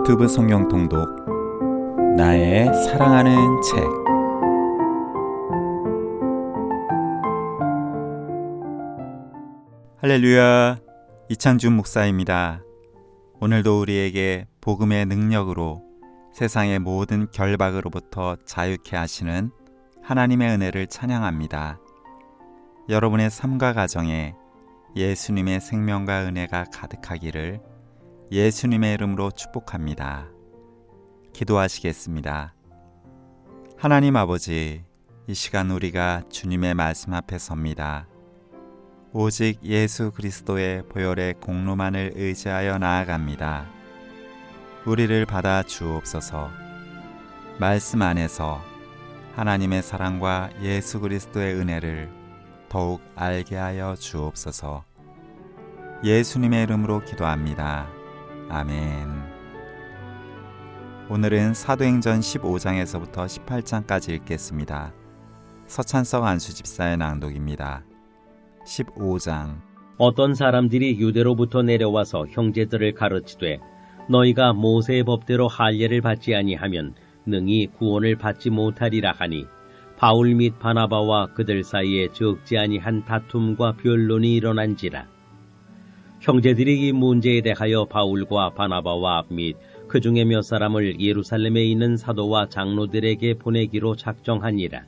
유튜브 성경 통독 나의 사랑하는 책. 할렐루야, 이창준 목사입니다. 오늘도 우리에게 복음의 능력으로 세상의 모든 결박으로부터 자유케 하시는 하나님의 은혜를 찬양합니다. 여러분의 삶과 가정에 예수님의 생명과 은혜가 가득하기를 예수님의 이름으로 축복합니다. 기도하시겠습니다. 하나님 아버지, 이 시간 우리가 주님의 말씀 앞에 섭니다. 오직 예수 그리스도의 보혈의 공로만을 의지하여 나아갑니다. 우리를 받아 주옵소서. 말씀 안에서 하나님의 사랑과 예수 그리스도의 은혜를 더욱 알게 하여 주옵소서. 예수님의 이름으로 기도합니다. 아멘. 오늘은 사도행전 15장에서부터 18장까지 읽겠습니다. 서찬석 안수집사의 낭독입니다. 15장. 어떤 사람들이 유대로부터 내려와서 형제들을 가르치되 너희가 모세의 법대로 할례를 받지 아니하면 능히 구원을 받지 못하리라 하니 바울 및 바나바와 그들 사이에 적지 아니한 다툼과 변론이 일어난지라. 형제들이 이 문제에 대하여 바울과 바나바와 및 그 중에 몇 사람을 예루살렘에 있는 사도와 장로들에게 보내기로 작정하니라.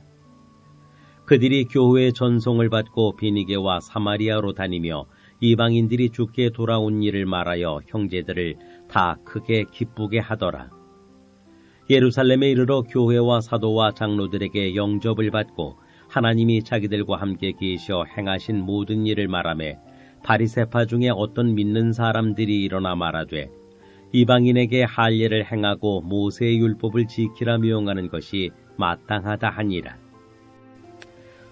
그들이 교회의 전송을 받고 비니게와 사마리아로 다니며 이방인들이 주께 돌아온 일을 말하여 형제들을 다 크게 기쁘게 하더라. 예루살렘에 이르러 교회와 사도와 장로들에게 영접을 받고 하나님이 자기들과 함께 계셔 행하신 모든 일을 말하며 바리새파 중에 어떤 믿는 사람들이 일어나 말하되 이방인에게 할례를 행하고 모세의 율법을 지키라 명하는 것이 마땅하다 하니라.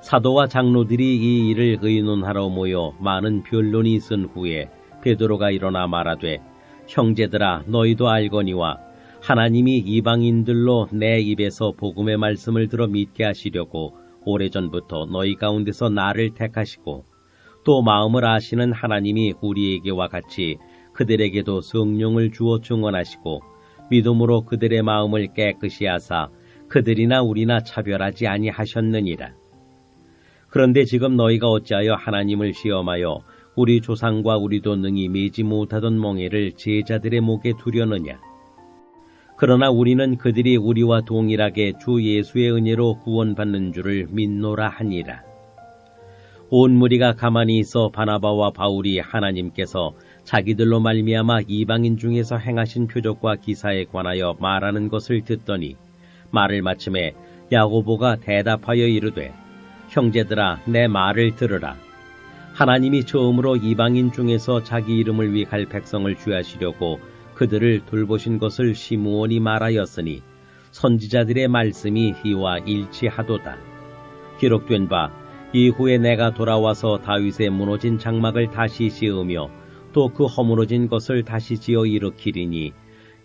사도와 장로들이 이 일을 의논하러 모여 많은 변론이 있은 후에 베드로가 일어나 말하되 형제들아, 너희도 알거니와 하나님이 이방인들로 내 입에서 복음의 말씀을 들어 믿게 하시려고 오래전부터 너희 가운데서 나를 택하시고 또 마음을 아시는 하나님이 우리에게와 같이 그들에게도 성령을 주어 증언하시고 믿음으로 그들의 마음을 깨끗이 하사 그들이나 우리나 차별하지 아니하셨느니라. 그런데 지금 너희가 어찌하여 하나님을 시험하여 우리 조상과 우리도 능히 매지 못하던 멍에를 제자들의 목에 두려느냐. 그러나 우리는 그들이 우리와 동일하게 주 예수의 은혜로 구원받는 줄을 믿노라 하니라. 온 무리가 가만히 있어 바나바와 바울이 하나님께서 자기들로 말미암아 이방인 중에서 행하신 표적과 기사에 관하여 말하는 것을 듣더니 말을 마침에 야고보가 대답하여 이르되 형제들아, 내 말을 들으라. 하나님이 처음으로 이방인 중에서 자기 이름을 위할 백성을 취하시려고 그들을 돌보신 것을 시므온이 말하였으니 선지자들의 말씀이 이와 일치하도다. 기록된 바 이후에 내가 돌아와서 다윗의 무너진 장막을 다시 지으며 또 그 허물어진 것을 다시 지어 일으키리니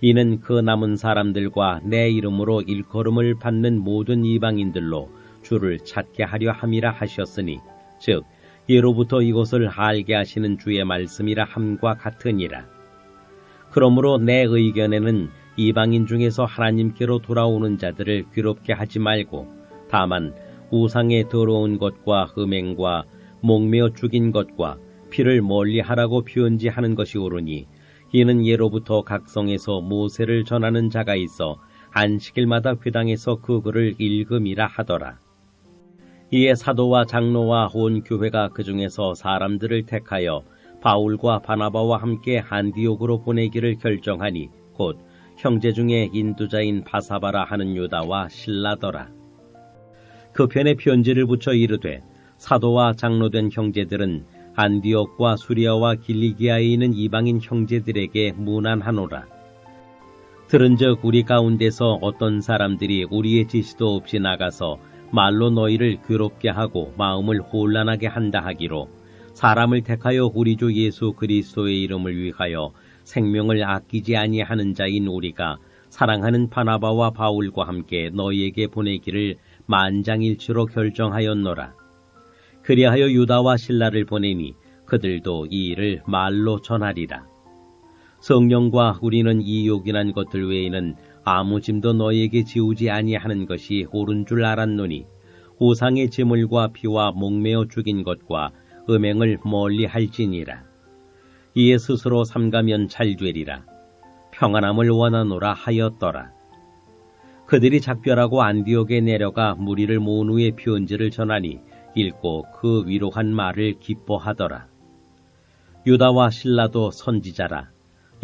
이는 그 남은 사람들과 내 이름으로 일컬음을 받는 모든 이방인들로 주를 찾게 하려 함이라 하셨으니 즉 예로부터 이것을 알게 하시는 주의 말씀이라 함과 같으니라. 그러므로 내 의견에는 이방인 중에서 하나님께로 돌아오는 자들을 괴롭게 하지 말고 다만 우상의 더러운 것과 흠행과 목매어 죽인 것과 피를 멀리하라고 편지하는 것이 옳으니 이는 예로부터 각성에서 모세를 전하는 자가 있어 안식일마다 회당에서 그 글을 읽음이라 하더라. 이에 사도와 장로와 온 교회가 그 중에서 사람들을 택하여 바울과 바나바와 함께 안디옥으로 보내기를 결정하니 곧 형제 중에 인도자인 바사바라 하는 유다와 실라더라. 그 편에 편지를 붙여 이르되 사도와 장로된 형제들은 안디옥과 수리아와 길리기아에 있는 이방인 형제들에게 문안하노라. 들은즉 우리 가운데서 어떤 사람들이 우리의 지시도 없이 나가서 말로 너희를 괴롭게 하고 마음을 혼란하게 한다 하기로 사람을 택하여 우리 주 예수 그리스도의 이름을 위하여 생명을 아끼지 아니하는 자인 우리가 사랑하는 바나바와 바울과 함께 너희에게 보내기를 만장일치로 결정하였노라. 그리하여 유다와 실라를 보내니 그들도 이 일을 말로 전하리라. 성령과 우리는 이 요긴한 것들 외에는 아무 짐도 너희에게 지우지 아니하는 것이 옳은 줄 알았노니 우상의 제물과 피와 목매어 죽인 것과 음행을 멀리 할지니라. 이에 스스로 삼가면 잘 되리라. 평안함을 원하노라 하였더라. 그들이 작별하고 안디옥에 내려가 무리를 모은 후에 편지를 전하니 읽고 그 위로한 말을 기뻐하더라. 유다와 실라도 선지자라.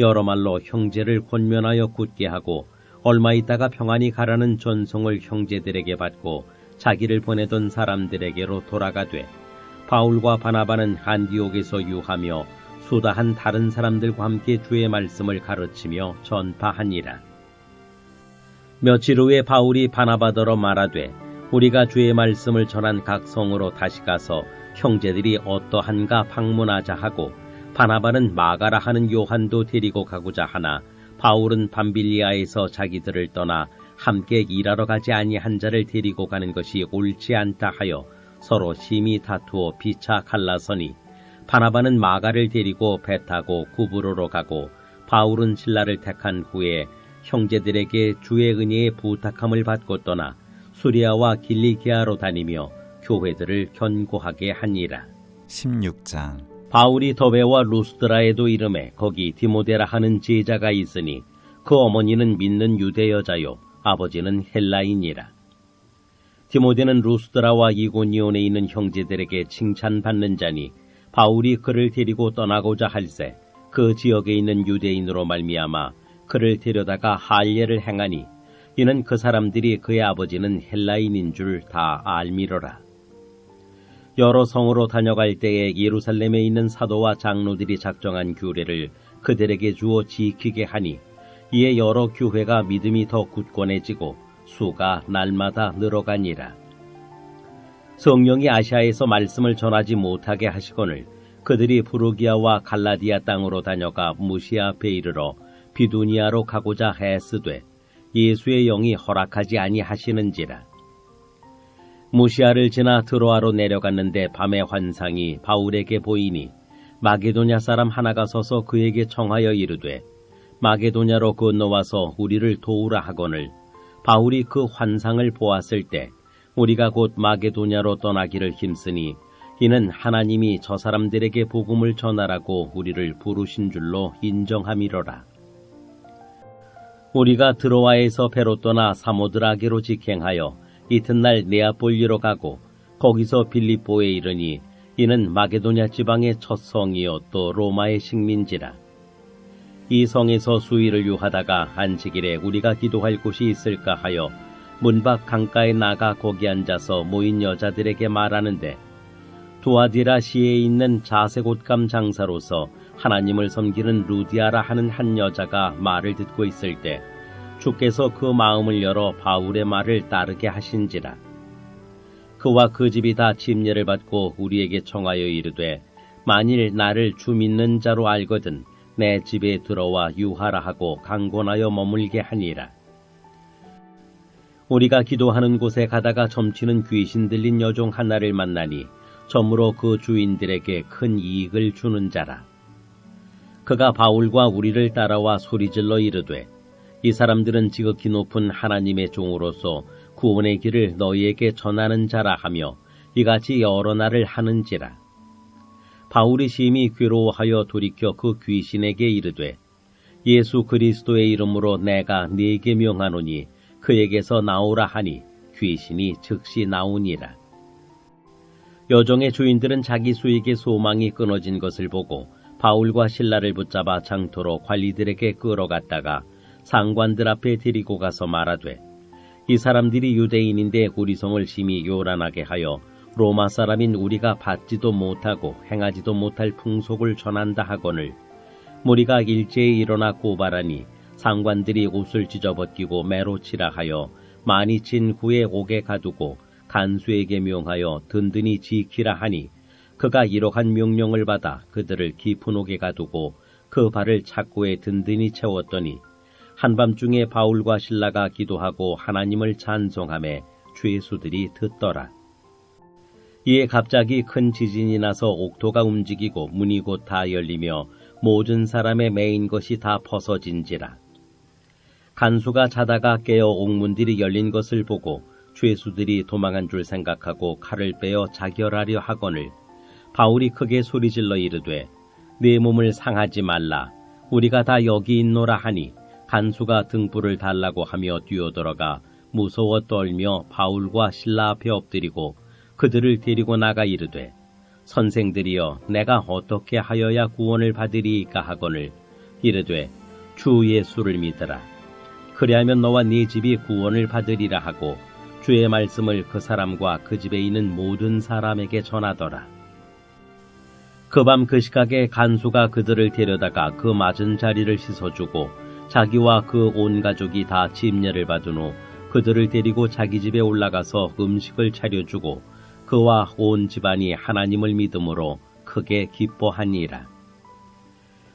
여러 말로 형제를 권면하여 굳게 하고 얼마 있다가 평안히 가라는 전송을 형제들에게 받고 자기를 보내던 사람들에게로 돌아가되 바울과 바나바는 안디옥에서 유하며 수다한 다른 사람들과 함께 주의 말씀을 가르치며 전파하니라. 며칠 후에 바울이 바나바더러 말하되 우리가 주의 말씀을 전한 각 성으로 다시 가서 형제들이 어떠한가 방문하자 하고 바나바는 마가라 하는 요한도 데리고 가고자 하나 바울은 밤빌리아에서 자기들을 떠나 함께 일하러 가지 아니한 자를 데리고 가는 것이 옳지 않다 하여 서로 심히 다투어 피차 갈라서니 바나바는 마가를 데리고 배 타고 구브로로 가고 바울은 실라를 택한 후에 형제들에게 주의 은혜의 부탁함을 받고 떠나 수리아와 길리기아로 다니며 교회들을 견고하게 하니라. 16장. 바울이 더베와 루스드라에도 이름에 거기 디모데라 하는 제자가 있으니 그 어머니는 믿는 유대 여자요 아버지는 헬라인이라. 디모데는 루스드라와 이고니온에 있는 형제들에게 칭찬받는 자니 바울이 그를 데리고 떠나고자 할새 그 지역에 있는 유대인으로 말미암아 그를 데려다가 할례를 행하니 이는 그 사람들이 그의 아버지는 헬라인인 줄 다 알미러라. 여러 성으로 다녀갈 때에 예루살렘에 있는 사도와 장로들이 작정한 규례를 그들에게 주어 지키게 하니 이에 여러 교회가 믿음이 더 굳건해지고 수가 날마다 늘어가니라. 성령이 아시아에서 말씀을 전하지 못하게 하시거늘 그들이 부르기아와 갈라디아 땅으로 다녀가 무시아 앞에 이르러 비두니아로 가고자 했으되 예수의 영이 허락하지 아니하시는지라. 무시아를 지나 드로아로 내려갔는데 밤의 환상이 바울에게 보이니 마게도냐 사람 하나가 서서 그에게 청하여 이르되 마게도냐로 건너와서 우리를 도우라 하거늘 바울이 그 환상을 보았을 때 우리가 곧 마게도냐로 떠나기를 힘쓰니 이는 하나님이 저 사람들에게 복음을 전하라고 우리를 부르신 줄로 인정함이로라. 우리가 드로아에서 배로 떠나 사모드라게로 직행하여 이튿날 네아폴리로 가고 거기서 빌립보에 이르니 이는 마게도냐 지방의 첫 성이요 또 로마의 식민지라. 이 성에서 수일을 유하다가 안식일에 우리가 기도할 곳이 있을까 하여 문 밖 강가에 나가 거기 앉아서 모인 여자들에게 말하는데 두아디라 시에 있는 자색옷감 장사로서 하나님을 섬기는 루디아라 하는 한 여자가 말을 듣고 있을 때 주께서 그 마음을 열어 바울의 말을 따르게 하신지라. 그와 그 집이 다 침례를 받고 우리에게 청하여 이르되 만일 나를 주 믿는 자로 알거든 내 집에 들어와 유하라 하고 강권하여 머물게 하니라. 우리가 기도하는 곳에 가다가 점치는 귀신 들린 여종 하나를 만나니 점으로 그 주인들에게 큰 이익을 주는 자라. 그가 바울과 우리를 따라와 소리질러 이르되 이 사람들은 지극히 높은 하나님의 종으로서 구원의 길을 너희에게 전하는 자라 하며 이같이 여러 날을 하는지라. 바울이 심히 괴로워하여 돌이켜 그 귀신에게 이르되 예수 그리스도의 이름으로 내가 네게 명하노니 그에게서 나오라 하니 귀신이 즉시 나오니라. 여종의 주인들은 자기 수익의 소망이 끊어진 것을 보고 바울과 실라를 붙잡아 장터로 관리들에게 끌어갔다가 상관들 앞에 데리고 가서 말하되 이 사람들이 유대인인데 우리 성을 심히 요란하게 하여 로마 사람인 우리가 받지도 못하고 행하지도 못할 풍속을 전한다 하거늘 무리가 일제히 일어나 고발하니 상관들이 옷을 찢어벗기고 매로 치라 하여 많이 친 후에 옥에 가두고 간수에게 명하여 든든히 지키라 하니 그가 이러한 명령을 받아 그들을 깊은 옥에 가두고 그 발을 착고에 든든히 채웠더니 한밤중에 바울과 실라가 기도하고 하나님을 찬송하며 죄수들이 듣더라. 이에 갑자기 큰 지진이 나서 옥토가 움직이고 문이 곧 다 열리며 모든 사람의 매인 것이 다 벗어진지라. 간수가 자다가 깨어 옥문들이 열린 것을 보고 죄수들이 도망한 줄 생각하고 칼을 빼어 자결하려 하거늘 바울이 크게 소리질러 이르되 내 몸을 상하지 말라. 우리가 다 여기 있노라 하니 간수가 등불을 달라고 하며 뛰어들어가 무서워 떨며 바울과 실라 앞에 엎드리고 그들을 데리고 나가 이르되 선생들이여 내가 어떻게 하여야 구원을 받으리이까 하거늘 이르되 주 예수를 믿으라. 그리하면 너와 네 집이 구원을 받으리라 하고 주의 말씀을 그 사람과 그 집에 있는 모든 사람에게 전하더라. 그 밤 그 시각에 간수가 그들을 데려다가 그 맞은 자리를 씻어주고 자기와 그 온 가족이 다 침례를 받은 후 그들을 데리고 자기 집에 올라가서 음식을 차려주고 그와 온 집안이 하나님을 믿음으로 크게 기뻐하니라.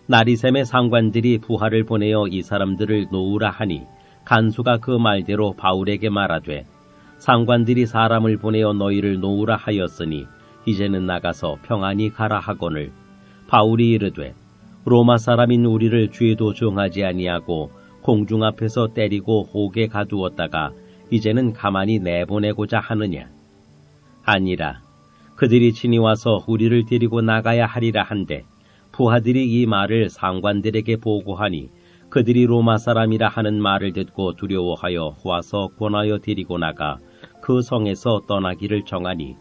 나리샘의 상관들이 부하를 보내어 이 사람들을 놓으라 하니 간수가 그 말대로 바울에게 말하되 상관들이 사람을 보내어 너희를 놓으라 하였으니 이제는 나가서 평안히 가라 하거늘 바울이 이르되 로마 사람인 우리를 죄도 정하지 아니하고 공중 앞에서 때리고 옥에 가두었다가 이제는 가만히 내보내고자 하느냐. 아니라 그들이 친히 와서 우리를 데리고 나가야 하리라 한데 부하들이 이 말을 상관들에게 보고하니 그들이 로마 사람이라 하는 말을 듣고 두려워하여 와서 권하여 데리고 나가 그 성에서 떠나기를 정하니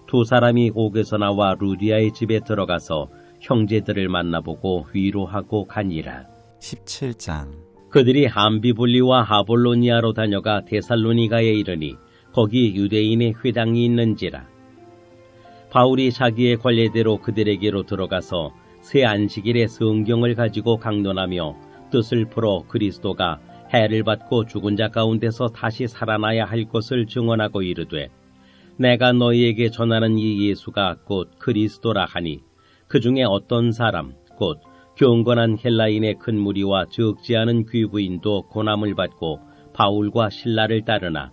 두 사람이 옥에서 나와 루디아의 집에 들어가서 형제들을 만나보고 위로하고 가니라. 17장. 그들이 암비볼리와 아볼로니아로 다녀가 데살로니가에 이르니 거기 유대인의 회당이 있는지라. 바울이 자기의 관례대로 그들에게로 들어가서 새 안식일에 성경을 가지고 강론하며 뜻을 풀어 그리스도가 해를 받고 죽은 자 가운데서 다시 살아나야 할 것을 증언하고 이르되 내가 너희에게 전하는 이 예수가 곧 그리스도라 하니 그 중에 어떤 사람 곧 경건한 헬라인의 큰 무리와 적지 않은 귀부인도 고난을 받고 바울과 실라를 따르나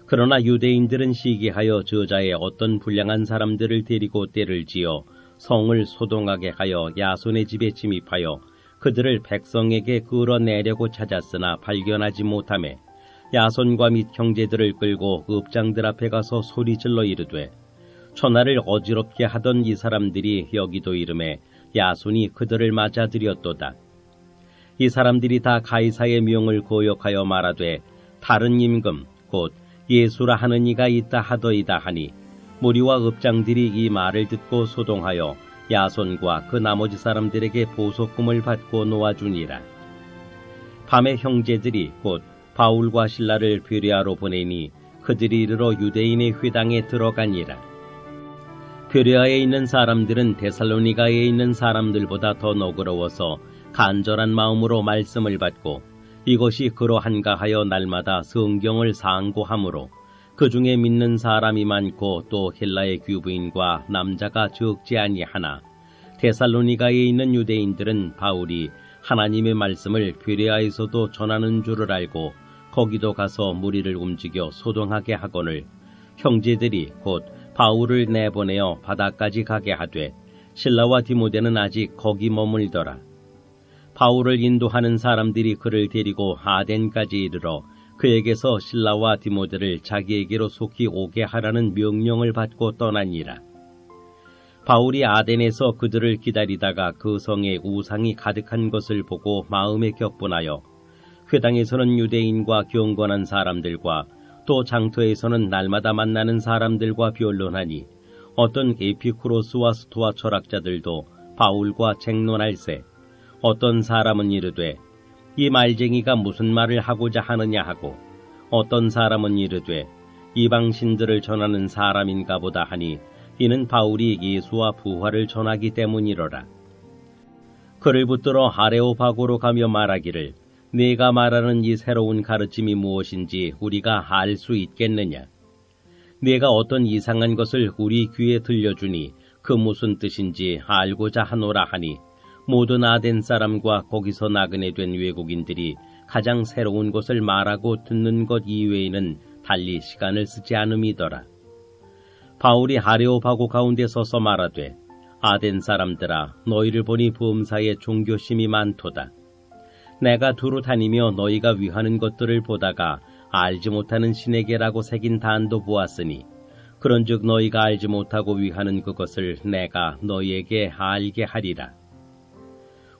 그러나 유대인들은 시기하여 저자의 어떤 불량한 사람들을 데리고 때를 지어 성을 소동하게 하여 야손의 집에 침입하여 그들을 백성에게 끌어내려고 찾았으나 발견하지 못하매 야손과 및 형제들을 끌고 읍장들 앞에 가서 소리질러 이르되 천하를 어지럽게 하던 이 사람들이 여기도 이름에 야손이 그들을 맞아들였도다. 이 사람들이 다 가이사의 명을 거역하여 말하되 다른 임금 곧 예수라 하는 이가 있다 하더이다 하니 무리와 읍장들이 이 말을 듣고 소동하여 야손과 그 나머지 사람들에게 보석금을 받고 놓아주니라. 밤에 형제들이 곧 바울과 실라를 베레아로 보내니 그들이 이르러 유대인의 회당에 들어가니라. 베레아에 있는 사람들은 데살로니가에 있는 사람들보다 더 너그러워서 간절한 마음으로 말씀을 받고 이것이 그러한가 하여 날마다 성경을 상고하므로 그 중에 믿는 사람이 많고 또 헬라의 귀부인과 남자가 적지 아니하나 데살로니가에 있는 유대인들은 바울이 하나님의 말씀을 베레아에서도 전하는 줄을 알고 거기도 가서 무리를 움직여 소동하게 하거늘 형제들이 곧 바울을 내보내어 바다까지 가게 하되 실라와 디모데는 아직 거기 머물더라. 바울을 인도하는 사람들이 그를 데리고 아덴까지 이르러 그에게서 실라와 디모데를 자기에게로 속히 오게 하라는 명령을 받고 떠나니라. 바울이 아덴에서 그들을 기다리다가 그 성에 우상이 가득한 것을 보고 마음에 격분하여 회당에서는 유대인과 경건한 사람들과 또 장터에서는 날마다 만나는 사람들과 변론하니 어떤 에피쿠로스와 스토아 철학자들도 바울과 쟁론할세 어떤 사람은 이르되 이 말쟁이가 무슨 말을 하고자 하느냐 하고 어떤 사람은 이르되 이방신들을 전하는 사람인가 보다 하니 이는 바울이 예수와 부활을 전하기 때문이로라. 그를 붙들어 아레오바고로 가며 말하기를 네가 말하는 이 새로운 가르침이 무엇인지 우리가 알 수 있겠느냐. 네가 어떤 이상한 것을 우리 귀에 들려주니 그 무슨 뜻인지 알고자 하노라 하니 모든 아덴 사람과 거기서 나그네 된 외국인들이 가장 새로운 것을 말하고 듣는 것 이외에는 달리 시간을 쓰지 않음이더라. 바울이 아레오바고 가운데 서서 말하되 아덴 사람들아, 너희를 보니 범사에 종교심이 많도다. 내가 두루 다니며 너희가 위하는 것들을 보다가 알지 못하는 신에게라고 새긴 단도 보았으니 그런즉 너희가 알지 못하고 위하는 그것을 내가 너희에게 알게 하리라.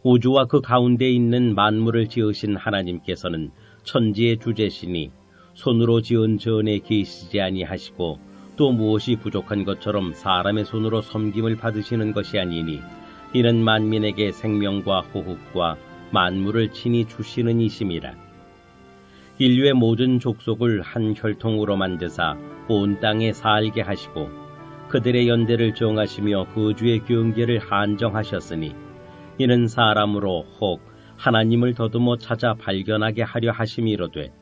우주와 그 가운데 있는 만물을 지으신 하나님께서는 천지의 주제시니 손으로 지은 전에 계시지 아니하시고 또 무엇이 부족한 것처럼 사람의 손으로 섬김을 받으시는 것이 아니니 이는 만민에게 생명과 호흡과 만물을 친히 주시는 이심이라. 인류의 모든 족속을 한 혈통으로 만드사 온 땅에 살게 하시고 그들의 연대를 정하시며 그 주의 경계를 한정하셨으니 이는 사람으로 혹 하나님을 더듬어 찾아 발견하게 하려 하심이로되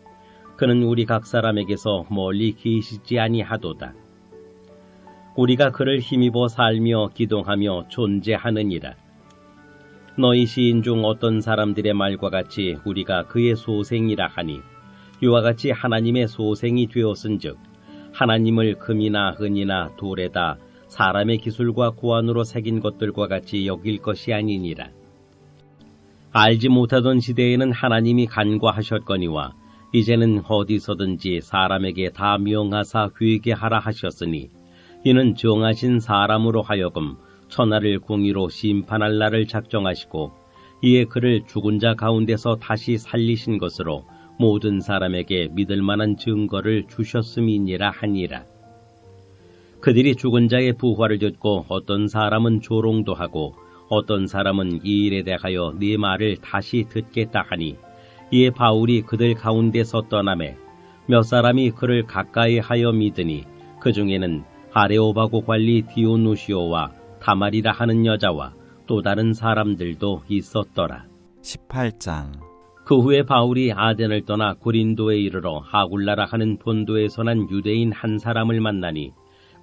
그는 우리 각 사람에게서 멀리 계시지 아니하도다. 우리가 그를 힘입어 살며 기동하며 존재하느니라. 너희 시인 중 어떤 사람들의 말과 같이 우리가 그의 소생이라 하니 이와 같이 하나님의 소생이 되었은즉 하나님을 금이나 은이나 돌에다 사람의 기술과 고안으로 새긴 것들과 같이 여길 것이 아니니라. 알지 못하던 시대에는 하나님이 간과하셨거니와 이제는 어디서든지 사람에게 다 명하사 회개하라 하셨으니 이는 정하신 사람으로 하여금 천하를 공의로 심판할 날을 작정하시고 이에 그를 죽은 자 가운데서 다시 살리신 것으로 모든 사람에게 믿을 만한 증거를 주셨음이니라 하니라. 그들이 죽은 자의 부활을 듣고 어떤 사람은 조롱도 하고 어떤 사람은 이 일에 대하여 네 말을 다시 듣겠다 하니 이에 바울이 그들 가운데서 떠나매 몇 사람이 그를 가까이 하여 믿으니 그 중에는 아레오바고 관리 디오누시오와 다말이라 하는 여자와 또 다른 사람들도 있었더라. 18장. 그 후에 바울이 아덴을 떠나 고린도에 이르러 하굴라라 하는 본도에서 난 유대인 한 사람을 만나니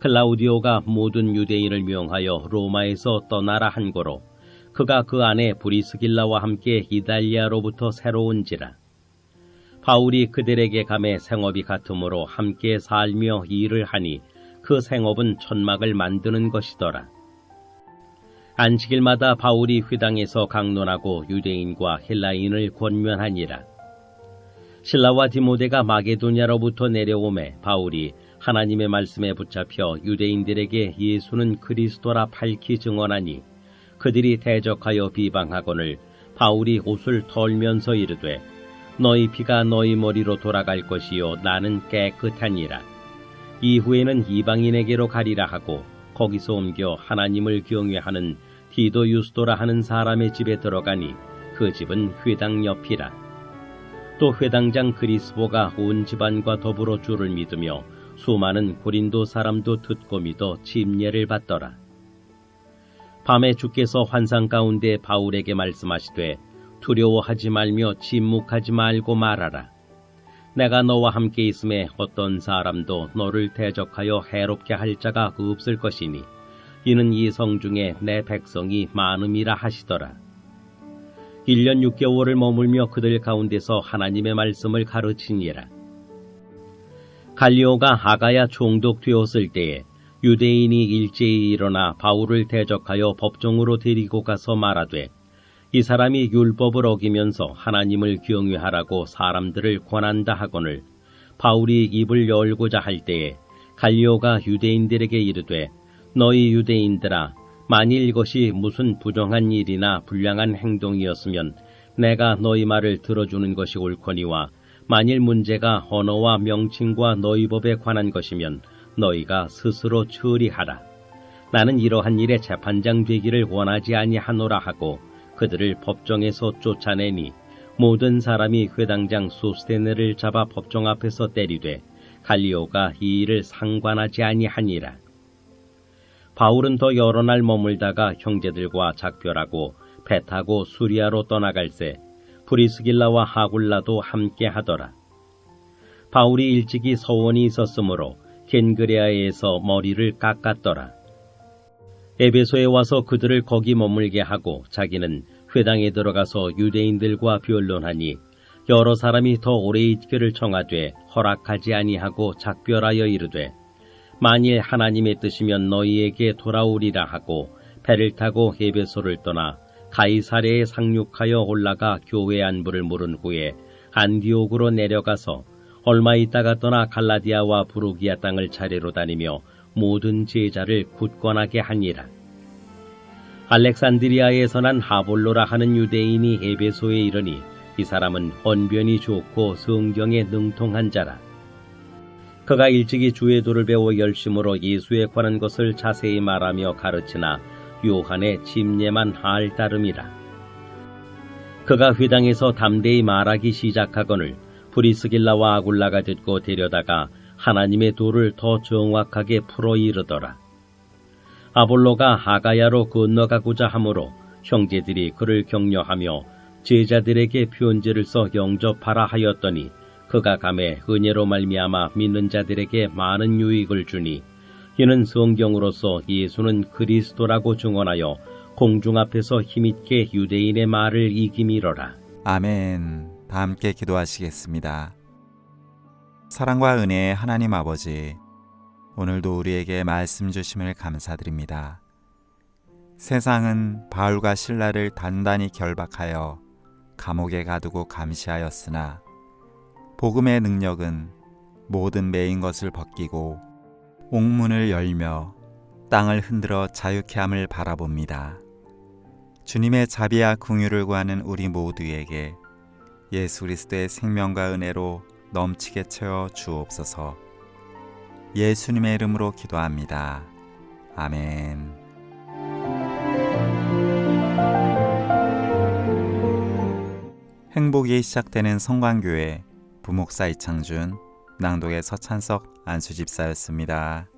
클라우디오가 모든 유대인을 명하여 로마에서 떠나라 한 거로 그가 그 안에 브리스길라와 함께 이달리아로부터 새로 온지라. 바울이 그들에게 감해 생업이 같으므로 함께 살며 일을 하니 그 생업은 천막을 만드는 것이더라. 안식일마다 바울이 회당에서 강론하고 유대인과 헬라인을 권면하니라. 실라와 디모데가 마게도냐로부터 내려오매 바울이 하나님의 말씀에 붙잡혀 유대인들에게 예수는 그리스도라 밝히 증언하니 그들이 대적하여 비방하거늘 바울이 옷을 털면서 이르되 너희 피가 너희 머리로 돌아갈 것이요 나는 깨끗하니라. 이후에는 이방인에게로 가리라 하고 거기서 옮겨 하나님을 경외하는 디도 유스도라 하는 사람의 집에 들어가니 그 집은 회당 옆이라. 또 회당장 그리스보가 온 집안과 더불어 주를 믿으며 수많은 고린도 사람도 듣고 믿어 침례를 받더라. 밤에 주께서 환상 가운데 바울에게 말씀하시되 두려워하지 말며 침묵하지 말고 말하라. 내가 너와 함께 있음에 어떤 사람도 너를 대적하여 해롭게 할 자가 없을 것이니 이는 이 성 중에 내 백성이 많음이라 하시더라. 1년 6개월을 머물며 그들 가운데서 하나님의 말씀을 가르치니라. 갈리오가 아가야 총독되었을 때에 유대인이 일제히 일어나 바울을 대적하여 법정으로 데리고 가서 말하되 이 사람이 율법을 어기면서 하나님을 경외하라고 사람들을 권한다 하거늘 바울이 입을 열고자 할 때에 갈리오가 유대인들에게 이르되 너희 유대인들아 만일 이것이 무슨 부정한 일이나 불량한 행동이었으면 내가 너희 말을 들어주는 것이 옳거니와 만일 문제가 언어와 명칭과 너희 법에 관한 것이면 너희가 스스로 처리하라. 나는 이러한 일에 재판장 되기를 원하지 아니하노라 하고 그들을 법정에서 쫓아내니 모든 사람이 회당장 소스테네를 잡아 법정 앞에서 때리되 갈리오가 이 일을 상관하지 아니하니라. 바울은 더 여러 날 머물다가 형제들과 작별하고 배 타고 수리아로 떠나갈새 브리스길라와 하굴라도 함께 하더라. 바울이 일찍이 서원이 있었으므로 겐그레아에서 머리를 깎았더라. 에베소에 와서 그들을 거기 머물게 하고 자기는 회당에 들어가서 유대인들과 변론하니 여러 사람이 더 오래 있기를 청하되 허락하지 아니하고 작별하여 이르되 만일 하나님의 뜻이면 너희에게 돌아오리라 하고 배를 타고 에베소를 떠나 가이사랴에 상륙하여 올라가 교회 안부를 물은 후에 안디옥으로 내려가서 얼마 있다가 떠나 갈라디아와 부르기아 땅을 차례로 다니며 모든 제자를 굳건하게 하니라. 알렉산드리아에서 난 하볼로라 하는 유대인이 에베소에 이르니 이 사람은 언변이 좋고 성경에 능통한 자라. 그가 일찍이 주의 도를 배워 열심으로 예수에 관한 것을 자세히 말하며 가르치나 요한의 침례만 할 따름이라. 그가 회당에서 담대히 말하기 시작하거늘 브리스길라와 아굴라가 듣고 데려다가 하나님의 도를 더 정확하게 풀어 이르더라. 아볼로가 아가야로 건너가고자 하므로 형제들이 그를 격려하며 제자들에게 편지를 써 영접하라 하였더니 그가 감에 은혜로 말미암아 믿는 자들에게 많은 유익을 주니 이는 성경으로서 예수는 그리스도라고 증언하여 공중 앞에서 힘있게 유대인의 말을 이기미러라. 아멘. 다 함께 기도하시겠습니다. 사랑과 은혜의 하나님 아버지, 오늘도 우리에게 말씀 주심을 감사드립니다. 세상은 바울과 실라를 단단히 결박하여 감옥에 가두고 감시하였으나 복음의 능력은 모든 매인 것을 벗기고 옥문을 열며 땅을 흔들어 자유케 함을 바라봅니다. 주님의 자비와 긍휼을 구하는 우리 모두에게 예수 그리스도의 생명과 은혜로 넘치게 채워 주옵소서. 예수님의 이름으로 기도합니다. 아멘. 행복이 시작되는 성광교회 부목사 이창준, 낭독의 서찬석 안수집사였습니다.